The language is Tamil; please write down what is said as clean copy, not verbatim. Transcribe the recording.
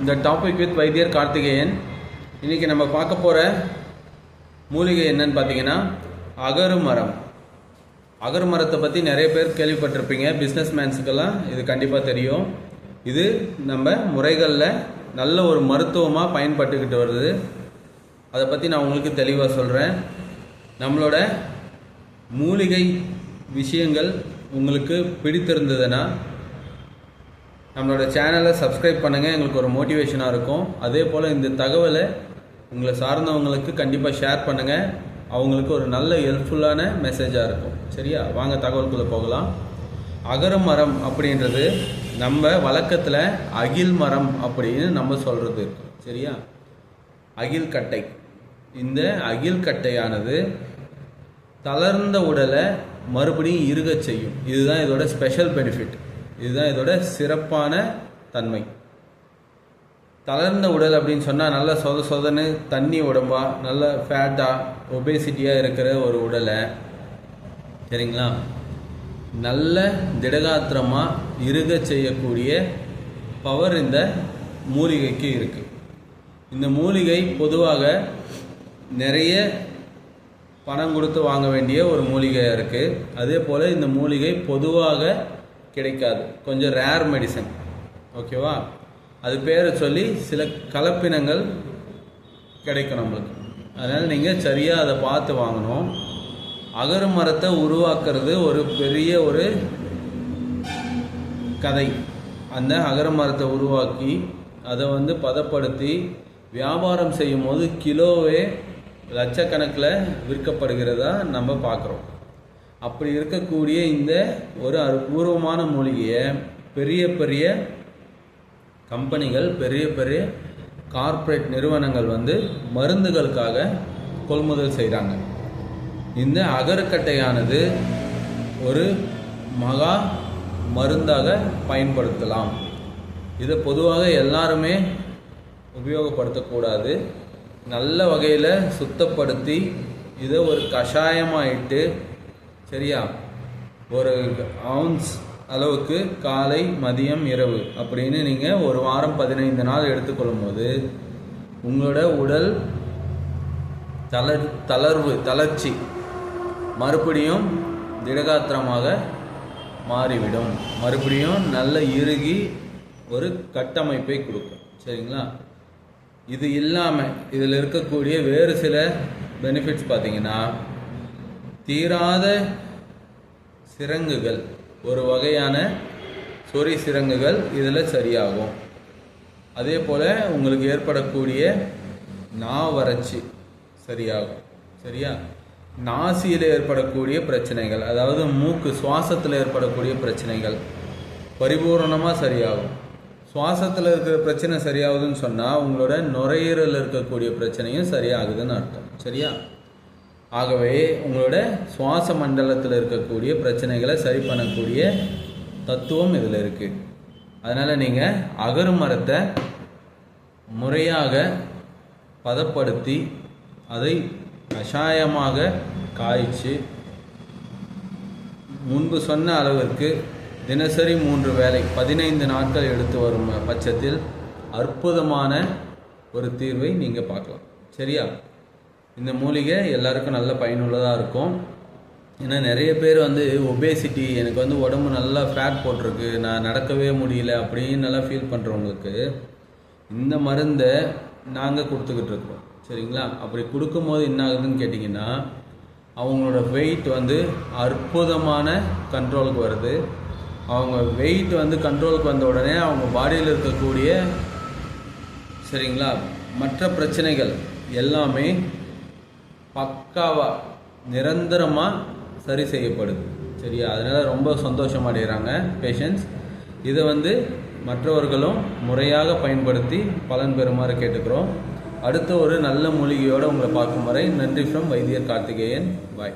இந்த டாபிக் வித் வைத்தியர் கார்த்திகேயன். இன்றைக்கி நம்ம பார்க்க போகிற மூலிகை என்னன்னு பார்த்தீங்கன்னா அகருமரம். அகருமரத்தை பற்றி நிறைய பேர் கேள்விப்பட்டிருப்பீங்க. பிஸ்னஸ் மேன்ஸுக்கெல்லாம் இது கண்டிப்பாக தெரியும். இது நம்ம முறைகளில் நல்ல ஒரு மருத்துவமாக பயன்பட்டுக்கிட்டு வருது. அதை பற்றி நான் உங்களுக்கு தெளிவாக சொல்கிறேன். நம்மளோட மூலிகை விஷயங்கள் உங்களுக்கு பிடித்திருந்ததுன்னா நம்மளோட சேனலை சப்ஸ்கிரைப் பண்ணுங்கள். எங்களுக்கு ஒரு மோட்டிவேஷனாக இருக்கும். அதே போல் இந்த தகவலை உங்களை சார்ந்தவங்களுக்கு கண்டிப்பாக ஷேர் பண்ணுங்கள். அவங்களுக்கு ஒரு நல்ல ஹெல்ப்ஃபுல்லான மெசேஜாக இருக்கும். சரியா, வாங்க தகவலுக்குள்ளே போகலாம். அகரமரம் அப்படின்றது நம்ம வழக்கத்தில் அகில் மரம் அப்படின்னு நம்ம சொல்கிறது இருக்கும். சரியா, அகில் கட்டை. இந்த அகில் கட்டையானது தளர்ந்த உடலை மறுபடியும் இறுகச் செய்யும். இதுதான் இதோட ஸ்பெஷல் பெனிஃபிட். இதுதான் இதோட சிறப்பான தன்மை. தளர்ந்த உடல் அப்படின்னு சொன்னால் நல்ல சொதன்னு தண்ணி உடம்பா, நல்ல ஃபேட்டாக ஒபேசிட்டியாக இருக்கிற ஒரு உடலை, சரிங்களா, நல்ல திடகாத்திரமாக இறுக செய்யக்கூடிய பவர் இந்த மூலிகைக்கு இருக்குது. இந்த மூலிகை பொதுவாக நிறைய பணம் கொடுத்து வாங்க வேண்டிய ஒரு மூலிகையாக இருக்குது. அதே போல் இந்த மூலிகை பொதுவாக கிடைக்காது. கொஞ்சம் ரேர் மெடிசன். ஓகேவா, அது பேரை சொல்லி சில கலப்பினங்கள் கிடைக்கும் நம்மளுக்கு. அதனால் நீங்கள் சரியாக அதை பார்த்து வாங்கணும். அகரு மரத்தை உருவாக்குறது ஒரு பெரிய ஒரு கதை. அந்த அகர மரத்தை உருவாக்கி அதை பதப்படுத்தி வியாபாரம் செய்யும் போது கிலோவே லட்சக்கணக்கில் விற்கப்படுகிறதா நம்ம பார்க்குறோம். அப்படி இருக்கக்கூடிய இந்த ஒரு அபூர்வமான மூலிகையை பெரிய பெரிய கம்பெனிகள், பெரிய பெரிய கார்ப்பரேட் நிறுவனங்கள் மருந்துகளுக்காக கொள்முதல் செய்கிறாங்க. இந்த அகரக்கட்டையானது ஒரு மகா மருந்தாக பயன்படுத்தலாம். இதை பொதுவாக எல்லாருமே உபயோகப்படுத்தக்கூடாது. நல்ல வகையில் சுத்தப்படுத்தி இதை ஒரு கஷாயமாயிட்டு, சரியா, ஒரு அவுன்ஸ் அளவுக்கு காலை, மதியம், இரவு அப்படின்னு நீங்கள் ஒரு வாரம் 15 நாள் எடுத்துக்கொள்ளும் போது உங்களோட உடல் தளர்ச்சி மறுபடியும் திடகாத்திரமாக மாறிவிடும். மறுபடியும் நல்ல இறுகி ஒரு கட்டமைப்பை கொடுக்கும். சரிங்களா, இது இல்லாமல் இதில் இருக்கக்கூடிய வேறு சில பெனிஃபிட்ஸ் பார்த்தீங்கன்னா, தீராத சிரங்குகள், ஒரு வகையான சொறி சிரங்குகள் இதில் சரியாகும். அதே போல் உங்களுக்கு ஏற்படக்கூடிய நாவறட்சி சரியாகும். சரியா, நாசியில் ஏற்படக்கூடிய பிரச்சனைகள், அதாவது மூக்கு சுவாசத்தில் ஏற்படக்கூடிய பிரச்சனைகள் பரிபூர்ணமாக சரியாகும். சுவாசத்தில் இருக்கிற பிரச்சனை சரியாகுதுன்னு சொன்னால் உங்களோட நுரையீரலில் இருக்கக்கூடிய பிரச்சனையும் சரியாகுதுன்னு அர்த்தம். சரியா, ஆகவே உங்களோட சுவாச மண்டலத்தில் இருக்கக்கூடிய பிரச்சனைகளை சரி பண்ணக்கூடிய தத்துவம் இதில் இருக்குது. அதனால் நீங்கள் அகரு மரத்தை முறையாக பதப்படுத்தி அதை கஷாயமாக காய்ச்சி முன்பு சொன்ன அளவிற்கு தினசரி 3 வேளை 15 நாட்கள் எடுத்து வரும் பட்சத்தில் அற்புதமான ஒரு தீர்வை நீங்கள் பார்க்கலாம். சரியா, இந்த மூலிகை எல்லாருக்கும் நல்ல பயனுள்ளதாக இருக்கும். ஏன்னா நிறைய பேர் ஒபேசிட்டி, எனக்கு உடம்பு நல்லா ஃபேட் போட்டிருக்கு, நான் நடக்கவே முடியல அப்படின்னு நல்லா ஃபீல் பண்ணுறவங்களுக்கு இந்த மருந்தை நாங்கள் கொடுத்துக்கிட்டு இருக்கிறோம். சரிங்களா, அப்படி கொடுக்கும்போது என்ன ஆகுதுன்னு கேட்டிங்கன்னா, அவங்களோட வெயிட் அற்புதமான கண்ட்ரோலுக்கு வருது. அவங்க வெயிட் கண்ட்ரோலுக்கு வந்த உடனே அவங்க பாடியில் இருக்கக்கூடிய, சரிங்களா, மற்ற பிரச்சனைகள் எல்லாமே பக்காவாக நிரந்தரமாக சரி செய்யப்படுது. சரியா, அதனால் ரொம்ப சந்தோஷம் அடைகிறாங்க பேஷண்ட்ஸ். இதை மற்றவர்களும் முறையாக பயன்படுத்தி பலன் பெறுமாறு கேட்டுக்கிறோம். அடுத்த ஒரு நல்ல மூலிகையோடு உங்களை பார்க்கும் வரை நன்றி. ஃப்ரம் வைத்தியர் கார்த்திகேயன். பாய்.